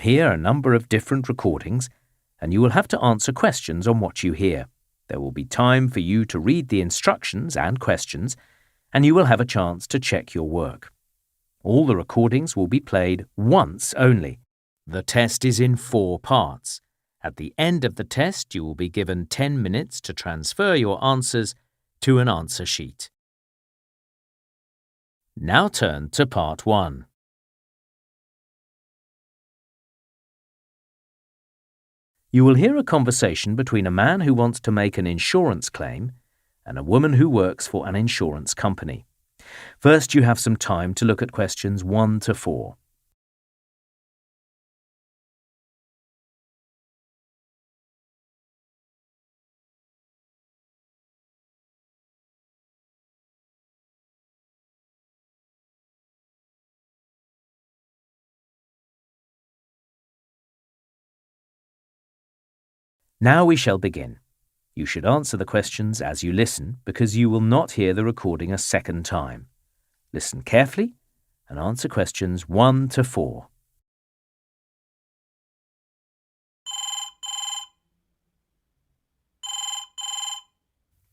hear a number of different recordings, and you will have to answer questions on what you hear. There will be time for you to read the instructions and questions, and you will have a chance to check your work. All the recordings will be played once only. The test is in 4 parts. At the end of the test, you will be given 10 minutes to transfer your answers to an answer sheet. Now turn to Part 1. You will hear a conversation between a man who wants to make an insurance claim and a woman who works for an insurance company. First, you have some time to look at questions 1 to 4. Now we shall begin. You should answer the questions as you listen because you will not hear the recording a second time. Listen carefully and answer questions 1 to 4.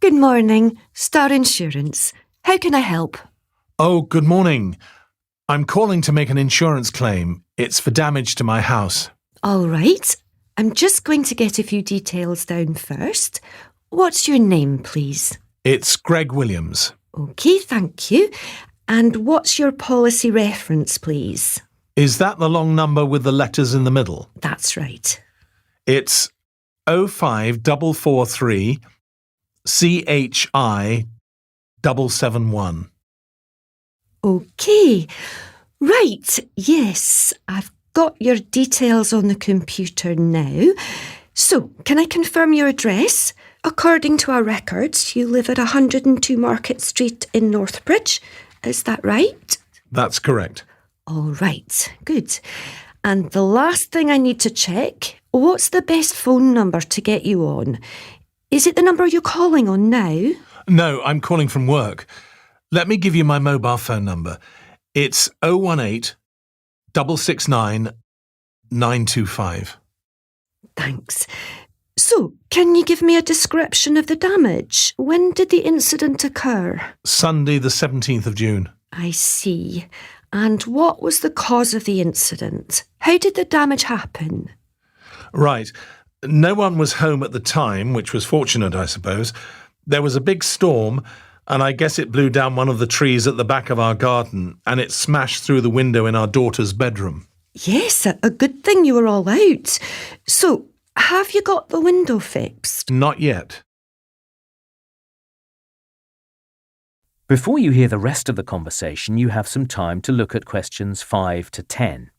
Good morning, Star Insurance. How can I help? Oh, good morning. I'm calling to make an insurance claim. It's for damage to my house. All right. I'm just going to get a few details down first. What's your name, please? It's Greg Williams. OK, thank you. And what's your policy reference, please? Is that the long number with the letters in the middle? That's right. It's 05443 CHI 771. OK. Right, yes, I've got your details on the computer now. So, can I confirm your address? According to our records, you live at 102 Market Street in Northbridge. Is that right? That's correct. All right, good. And the last thing I need to check, what's the best phone number to get you on? Is it the number you're calling on now? No, I'm calling from work. Let me give you my mobile phone number. It's 018 669 925. Thanks. So, can you give me a description of the damage? When did the incident occur? Sunday the 17th of June. I see. And what was the cause of the incident? How did the damage happen? Right. No one was home at the time, which was fortunate, I suppose. There was a big storm, and I guess it blew down one of the trees at the back of our garden, and it smashed through the window in our daughter's bedroom. Yes, a good thing you were all out. So, have you got the window fixed? Not yet. Before you hear the rest of the conversation, you have some time to look at questions 5 to 10.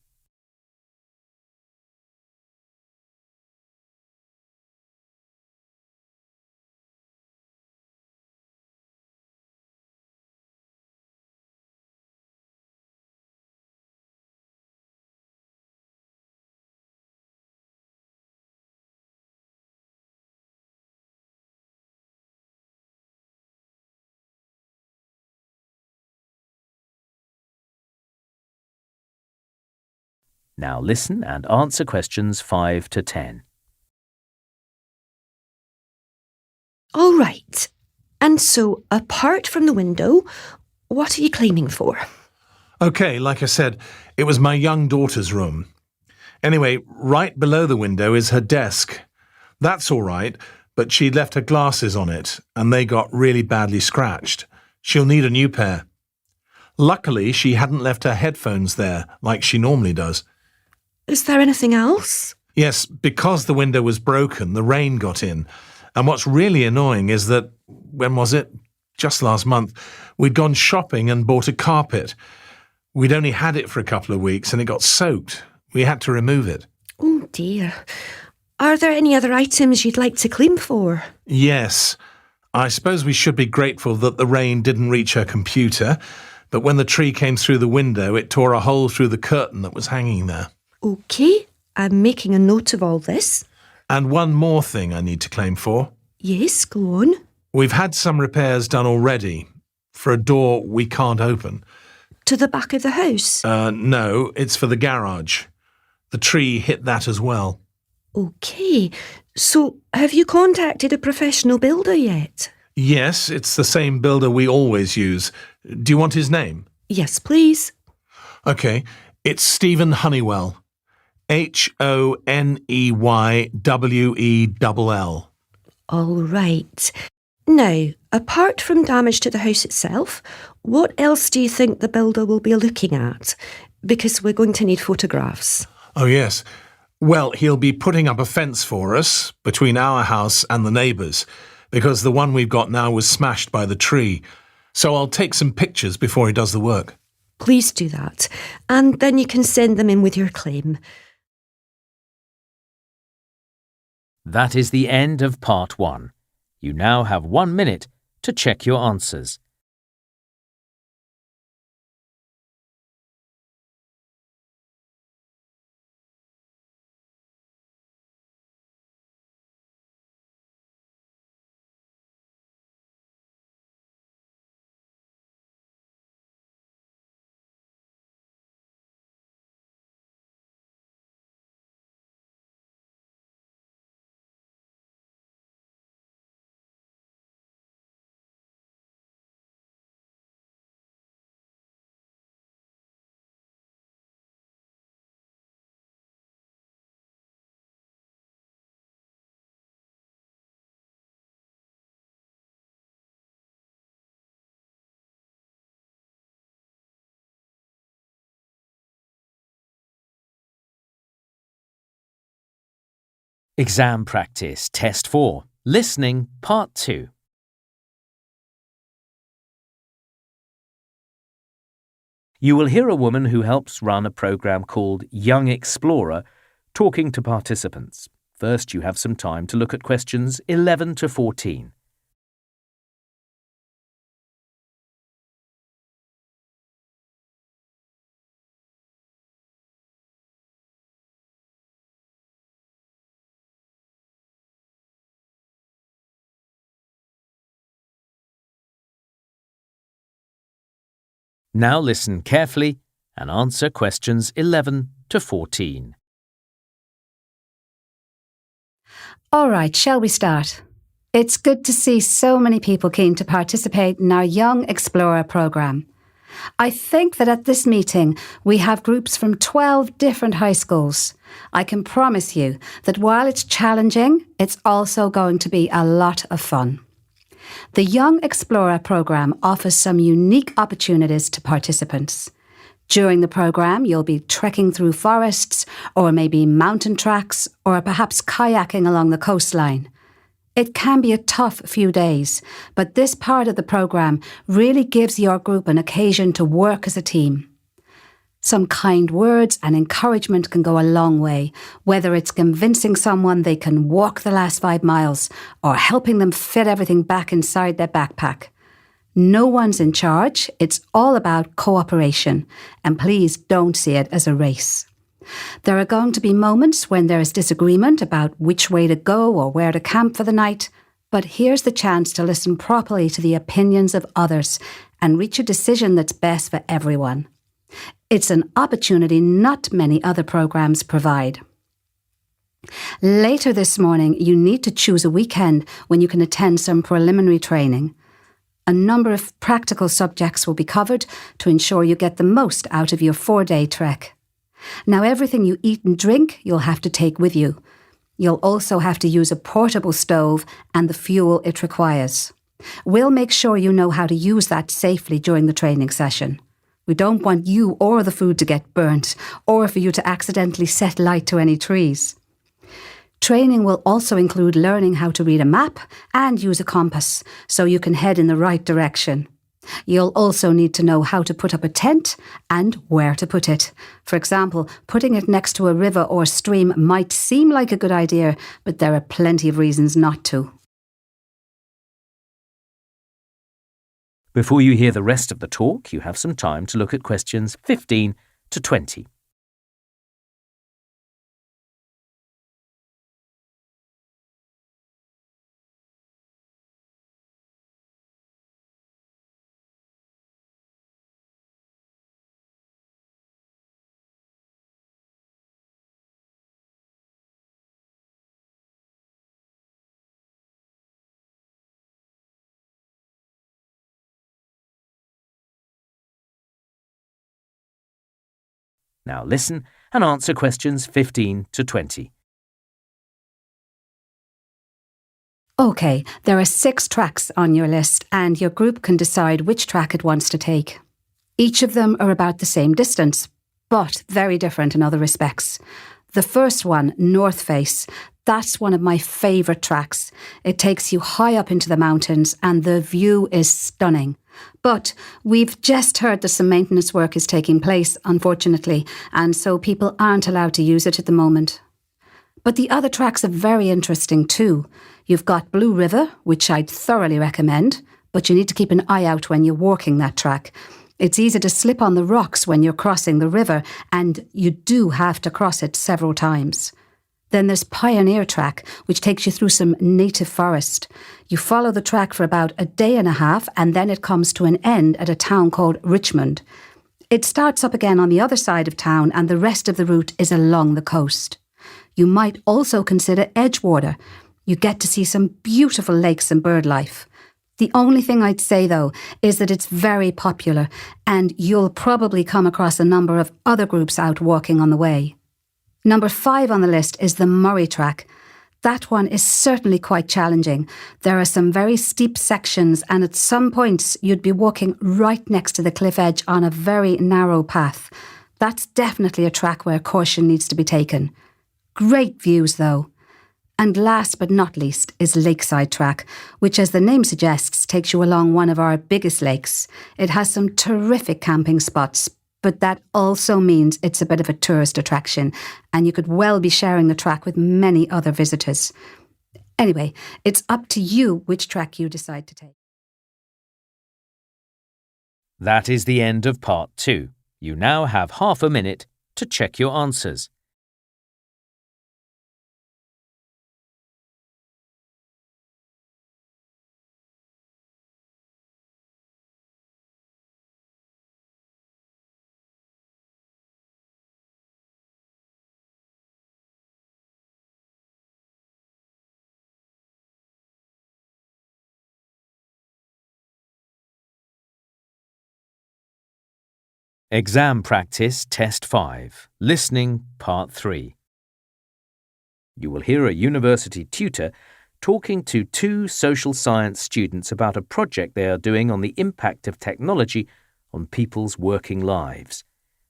Now listen and answer questions 5 to 10. All right. And so, apart from the window, what are you claiming for? OK, like I said, it was my young daughter's room. Anyway, right below the window is her desk. That's all right, but she'd left her glasses on it, and they got really badly scratched. She'll need a new pair. Luckily, she hadn't left her headphones there, like she normally does. Is there anything else? Yes, because the window was broken, the rain got in. And what's really annoying is that, when was it? Just last month, we'd gone shopping and bought a carpet. We'd only had it for a couple of weeks and it got soaked. We had to remove it. Oh dear. Are there any other items you'd like to claim for? Yes. I suppose we should be grateful that the rain didn't reach her computer, but when the tree came through the window, it tore a hole through the curtain that was hanging there. OK, I'm making a note of all this. And one more thing I need to claim for. Yes, go on. We've had some repairs done already for a door we can't open. To the back of the house? No, it's for the garage. The tree hit that as well. OK, so have you contacted a professional builder yet? Yes, it's the same builder we always use. Do you want his name? Yes, please. OK, it's Stephen Honeywell. Honeywell. All right. Now, apart from damage to the house itself, what else do you think the builder will be looking at? Because we're going to need photographs. Oh, yes. Well, he'll be putting up a fence for us between our house and the neighbours, because the one we've got now was smashed by the tree. So I'll take some pictures before he does the work. Please do that, and then you can send them in with your claim. That is the end of part 1. You now have 1 minute to check your answers. Exam practice, test 4. Listening, part 2. You will hear a woman who helps run a program called Young Explorer talking to participants. First, you have some time to look at questions 11 to 14. Now listen carefully and answer questions 11 to 14. All right, shall we start? It's good to see so many people keen to participate in our Young Explorer programme. I think that at this meeting we have groups from 12 different high schools. I can promise you that while it's challenging, it's also going to be a lot of fun. The Young Explorer programme offers some unique opportunities to participants. During the programme, you'll be trekking through forests, or maybe mountain tracks, or perhaps kayaking along the coastline. It can be a tough few days, but this part of the programme really gives your group an occasion to work as a team. Some kind words and encouragement can go a long way, whether it's convincing someone they can walk the last 5 miles or helping them fit everything back inside their backpack. No one's in charge, it's all about cooperation, and please don't see it as a race. There are going to be moments when there is disagreement about which way to go or where to camp for the night, but here's the chance to listen properly to the opinions of others and reach a decision that's best for everyone. It's an opportunity not many other programs provide. Later this morning, you need to choose a weekend when you can attend some preliminary training. A number of practical subjects will be covered to ensure you get the most out of your 4-day trek. Now, everything you eat and drink, you'll have to take with you. You'll also have to use a portable stove and the fuel it requires. We'll make sure you know how to use that safely during the training session. We don't want you or the food to get burnt, or for you to accidentally set light to any trees. Training will also include learning how to read a map and use a compass, so you can head in the right direction. You'll also need to know how to put up a tent and where to put it. For example, putting it next to a river or stream might seem like a good idea, but there are plenty of reasons not to. Before you hear the rest of the talk, you have some time to look at questions 15 to 20. Now listen and answer questions 15 to 20. OK, there are 6 tracks on your list and your group can decide which track it wants to take. Each of them are about the same distance, but very different in other respects. The first one, North Face, that's one of my favourite tracks. It takes you high up into the mountains and the view is stunning. But we've just heard that some maintenance work is taking place, unfortunately, and so people aren't allowed to use it at the moment. But the other tracks are very interesting too. You've got Blue River, which I'd thoroughly recommend, but you need to keep an eye out when you're walking that track. It's easy to slip on the rocks when you're crossing the river, and you do have to cross it several times. Then there's Pioneer Track, which takes you through some native forest. You follow the track for about a day and a half, and then it comes to an end at a town called Richmond. It starts up again on the other side of town, and the rest of the route is along the coast. You might also consider Edgewater. You get to see some beautiful lakes and bird life. The only thing I'd say, though, is that it's very popular, and you'll probably come across a number of other groups out walking on the way. Number 5 on the list is the Murray Track. That one is certainly quite challenging. There are some very steep sections, and at some points you'd be walking right next to the cliff edge on a very narrow path. That's definitely a track where caution needs to be taken. Great views, though. And last but not least is Lakeside Track, which, as the name suggests, takes you along one of our biggest lakes. It has some terrific camping spots, but that also means it's a bit of a tourist attraction, and you could well be sharing the track with many other visitors. Anyway, it's up to you which track you decide to take. That is the end of part 2. You now have half a minute to check your answers. Exam Practice Test 5, Listening Part 3. You will hear a university tutor talking to 2 social science students about a project they are doing on the impact of technology on people's working lives.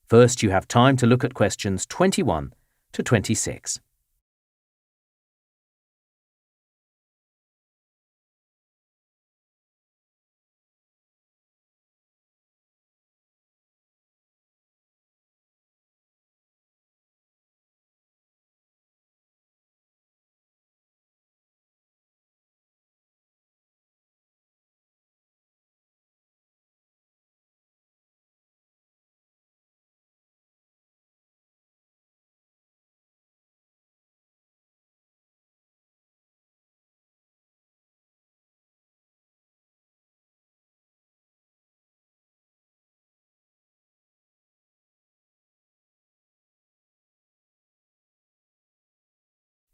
First, you have time to look at questions 21 to 26.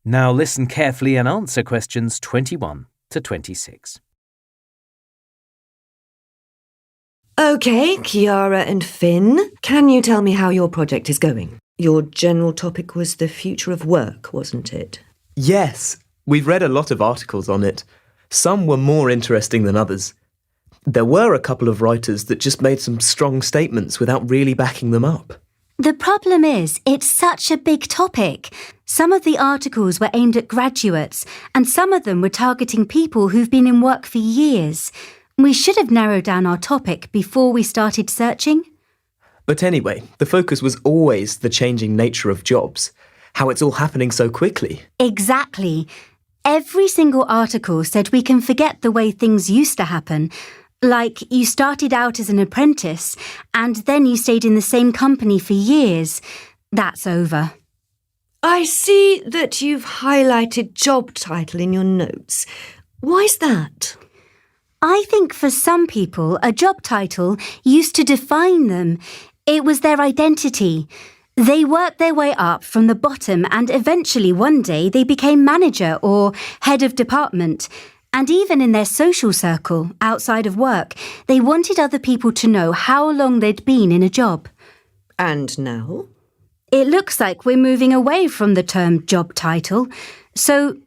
Now listen carefully and answer questions 21 to 26. OK, Kiara and Finn, can you tell me how your project is going? Your general topic was the future of work, wasn't it? Yes, we've read a lot of articles on it. Some were more interesting than others. There were a couple of writers that just made some strong statements without really backing them up. The problem is, it's such a big topic. Some of the articles were aimed at graduates, and some of them were targeting people who've been in work for years. We should have narrowed down our topic before we started searching. But anyway, the focus was always the changing nature of jobs, how it's all happening so quickly. Exactly. Every single article said we can forget the way things used to happen. Like, you started out as an apprentice, and then you stayed in the same company for years. That's over. I see that you've highlighted job title in your notes. Why's that? I think for some people, a job title used to define them. It was their identity. They worked their way up from the bottom, and eventually one day they became manager or head of department. And even in their social circle, outside of work, they wanted other people to know how long they'd been in a job. And now? It looks like we're moving away from the term job title. So,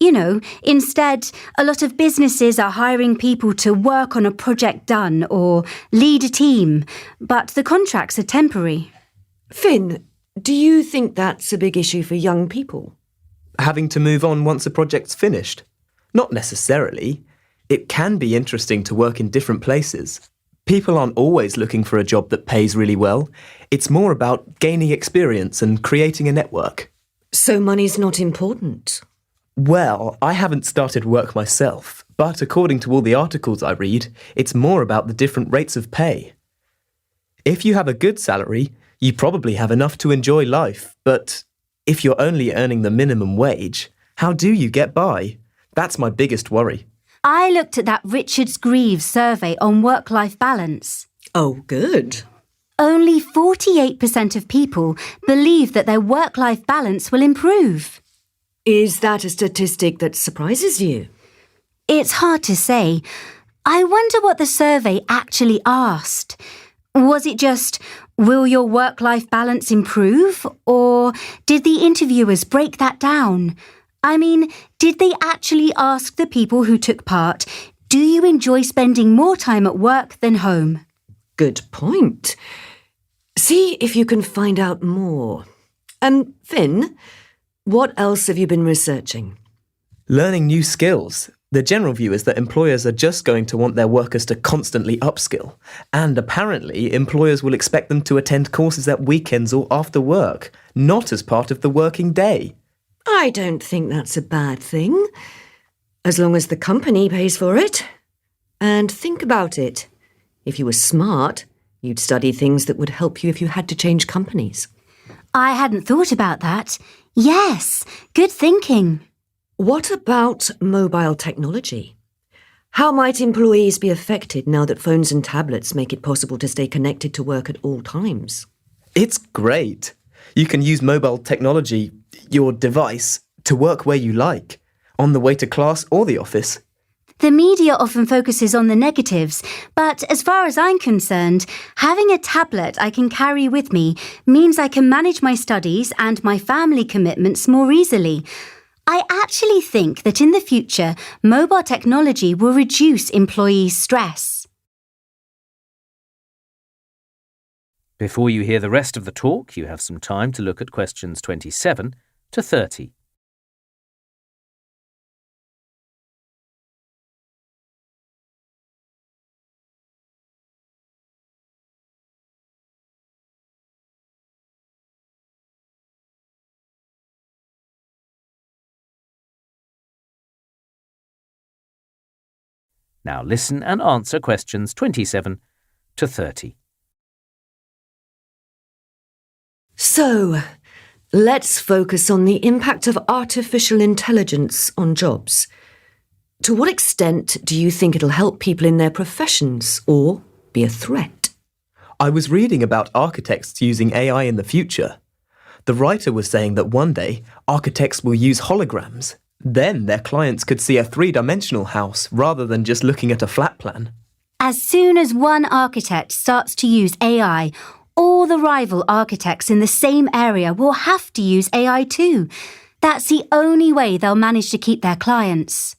instead, a lot of businesses are hiring people to work on a project done or lead a team, but the contracts are temporary. Finn, do you think that's a big issue for young people? Having to move on once a project's finished? Not necessarily. It can be interesting to work in different places. People aren't always looking for a job that pays really well. It's more about gaining experience and creating a network. So money's not important? Well, I haven't started work myself, but according to all the articles I read, it's more about the different rates of pay. If you have a good salary, you probably have enough to enjoy life, but if you're only earning the minimum wage, how do you get by? That's my biggest worry. I looked at that Richards-Greaves survey on work-life balance. Oh, good. Only 48% of people believe that their work-life balance will improve. Is that a statistic that surprises you? It's hard to say. I wonder what the survey actually asked. Was it just, will your work-life balance improve? Or did the interviewers break that down? I mean, did they actually ask the people who took part, do you enjoy spending more time at work than home? Good point. See if you can find out more. Finn, what else have you been researching? Learning new skills. The general view is that employers are just going to want their workers to constantly upskill. And apparently, employers will expect them to attend courses at weekends or after work, not as part of the working day. I don't think that's a bad thing, as long as the company pays for it. And think about it. If you were smart, you'd study things that would help you if you had to change companies. I hadn't thought about that. Yes, good thinking. What about mobile technology? How might employees be affected now that phones and tablets make it possible to stay connected to work at all times? It's great. You can use mobile technology, your device, to work where you like, on the way to class or the office. The media often focuses on the negatives, but as far as I'm concerned, having a tablet I can carry with me means I can manage my studies and my family commitments more easily. I actually think that in the future, mobile technology will reduce employees' stress. Before you hear the rest of the talk, you have some time to look at questions 27 to 30. Now listen and answer questions 27 to 30. So, let's focus on the impact of artificial intelligence on jobs. To what extent do you think it'll help people in their professions or be a threat? I was reading about architects using AI in the future. The writer was saying that one day, architects will use holograms. Then their clients could see a three-dimensional house rather than just looking at a flat plan. As soon as one architect starts to use AI, all the rival architects in the same area will have to use AI too. That's the only way they'll manage to keep their clients.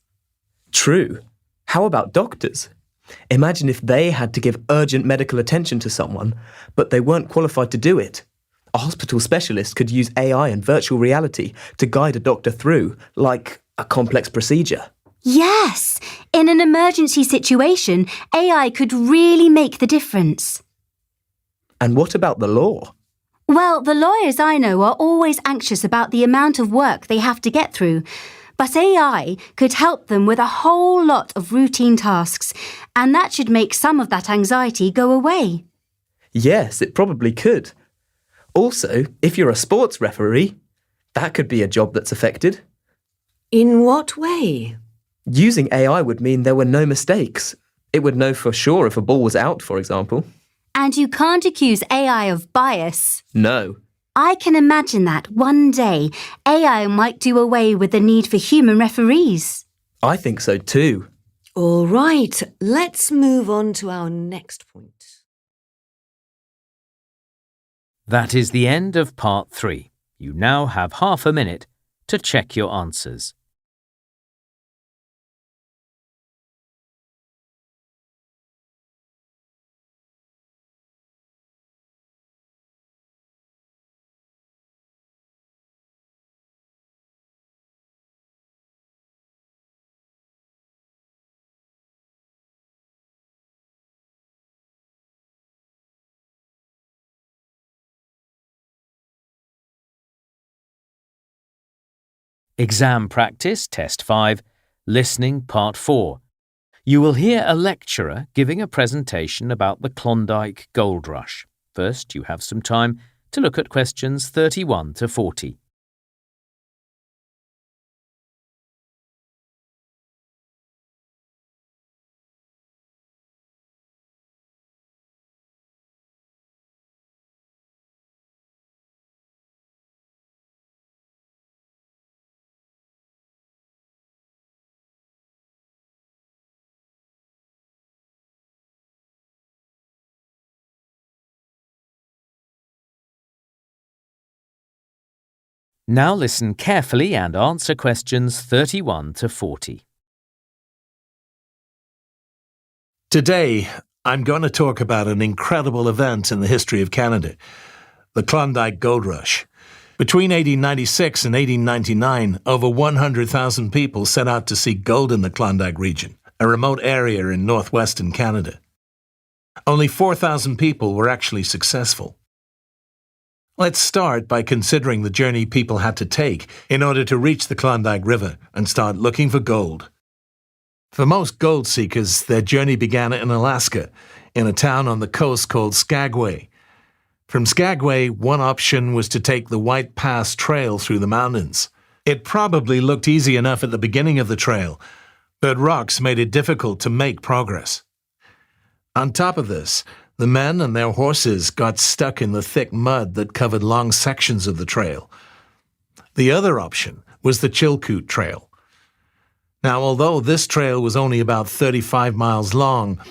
True. How about doctors? Imagine if they had to give urgent medical attention to someone, but they weren't qualified to do it. A hospital specialist could use AI and virtual reality to guide a doctor through, like a complex procedure. Yes! In an emergency situation, AI could really make the difference. And what about the law? Well, the lawyers I know are always anxious about the amount of work they have to get through. But AI could help them with a whole lot of routine tasks, and that should make some of that anxiety go away. Yes, it probably could. Also, if you're a sports referee, that could be a job that's affected. In what way? Using AI would mean there were no mistakes. It would know for sure if a ball was out, for example. And you can't accuse AI of bias. No. I can imagine that one day AI might do away with the need for human referees. I think so too. All right, let's move on to our next point. That is the end of part 3. You now have half a minute to check your answers. Exam practice, Test 5, Listening, Part 4. You will hear a lecturer giving a presentation about the Klondike Gold Rush. First, you have some time to look at questions 31 to 40. Now listen carefully and answer questions 31 to 40. Today, I'm going to talk about an incredible event in the history of Canada, the Klondike Gold Rush. Between 1896 and 1899, over 100,000 people set out to seek gold in the Klondike region, a remote area in northwestern Canada. Only 4,000 people were actually successful. Let's start by considering the journey people had to take in order to reach the Klondike River and start looking for gold. For most gold seekers, their journey began in Alaska, in a town on the coast called Skagway. From Skagway, one option was to take the White Pass Trail through the mountains. It probably looked easy enough at the beginning of the trail, but rocks made it difficult to make progress. On top of this, the men and their horses got stuck in the thick mud that covered long sections of the trail. The other option was the Chilkoot Trail. Now, although this trail was only about 35 miles long,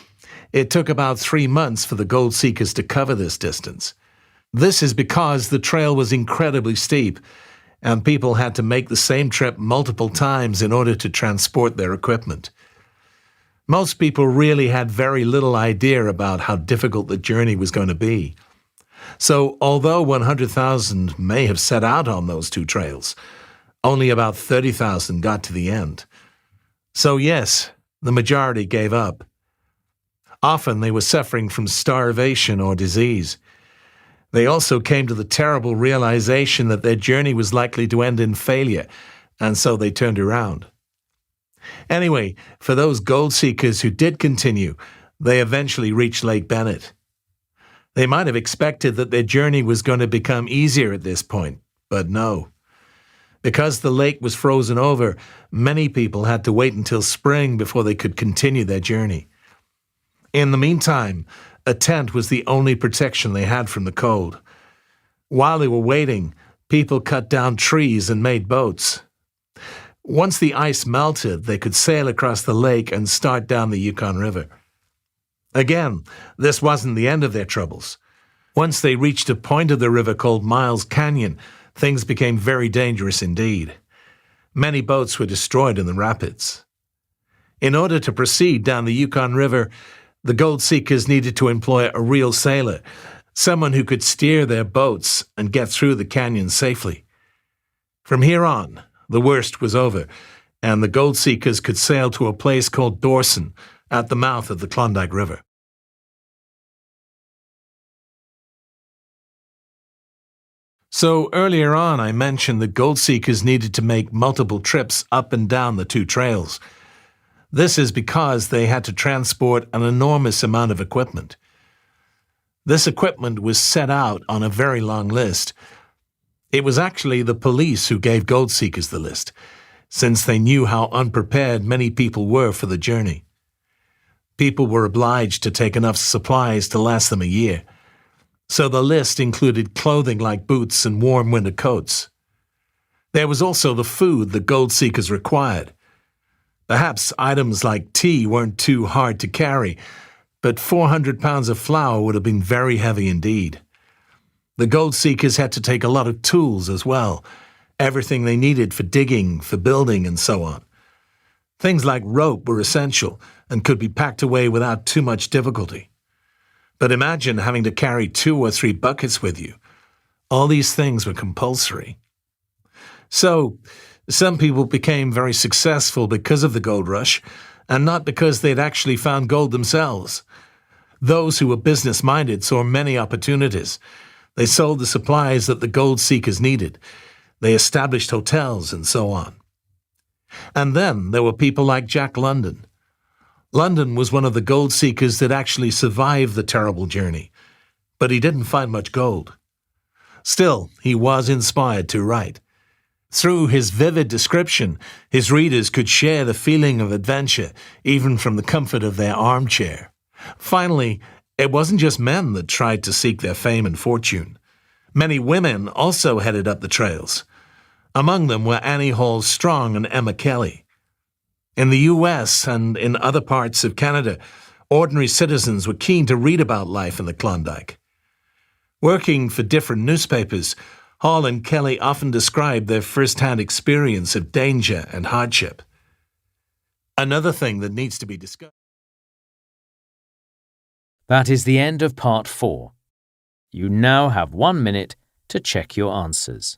it took about 3 months for the gold seekers to cover this distance. This is because the trail was incredibly steep, and people had to make the same trip multiple times in order to transport their equipment. Most people really had very little idea about how difficult the journey was going to be. So, although 100,000 may have set out on those two trails, only about 30,000 got to the end. So yes, the majority gave up. Often they were suffering from starvation or disease. They also came to the terrible realization that their journey was likely to end in failure, and so they turned around. Anyway, for those gold seekers who did continue, they eventually reached Lake Bennett. They might have expected that their journey was going to become easier at this point, but no. Because the lake was frozen over, many people had to wait until spring before they could continue their journey. In the meantime, a tent was the only protection they had from the cold. While they were waiting, people cut down trees and made boats. Once the ice melted, they could sail across the lake and start down the Yukon River. Again, this wasn't the end of their troubles. Once they reached a point of the river called Miles Canyon, things became very dangerous indeed. Many boats were destroyed in the rapids. In order to proceed down the Yukon River, the gold seekers needed to employ a real sailor, someone who could steer their boats and get through the canyon safely. From here on, the worst was over, and the gold seekers could sail to a place called Dawson at the mouth of the Klondike River. So earlier on, I mentioned that gold seekers needed to make multiple trips up and down the two trails. This is because they had to transport an enormous amount of equipment. This equipment was set out on a very long list. It was actually the police who gave gold seekers the list, since they knew how unprepared many people were for the journey. People were obliged to take enough supplies to last them a year, so the list included clothing like boots and warm winter coats. There was also the food the gold seekers required. Perhaps items like tea weren't too hard to carry, but 400 pounds of flour would have been very heavy indeed. The gold seekers had to take a lot of tools as well, everything they needed for digging, for building, and so on. Things like rope were essential and could be packed away without too much difficulty. But imagine having to carry 2 or 3 buckets with you. All these things were compulsory. So, some people became very successful because of the gold rush, and not because they'd actually found gold themselves. Those who were business-minded saw many opportunities. They sold the supplies that the gold seekers needed. They established hotels and so on. And then there were people like Jack London. London was one of the gold seekers that actually survived the terrible journey, but he didn't find much gold. Still, he was inspired to write. Through his vivid description, his readers could share the feeling of adventure, even from the comfort of their armchair. Finally, it wasn't just men that tried to seek their fame and fortune. Many women also headed up the trails. Among them were Annie Hall Strong and Emma Kelly. In the US and in other parts of Canada, ordinary citizens were keen to read about life in the Klondike. Working for different newspapers, Hall and Kelly often described their first-hand experience of danger and hardship. Another thing that needs to be discussed. That is the end of part 4. You now have 1 minute to check your answers.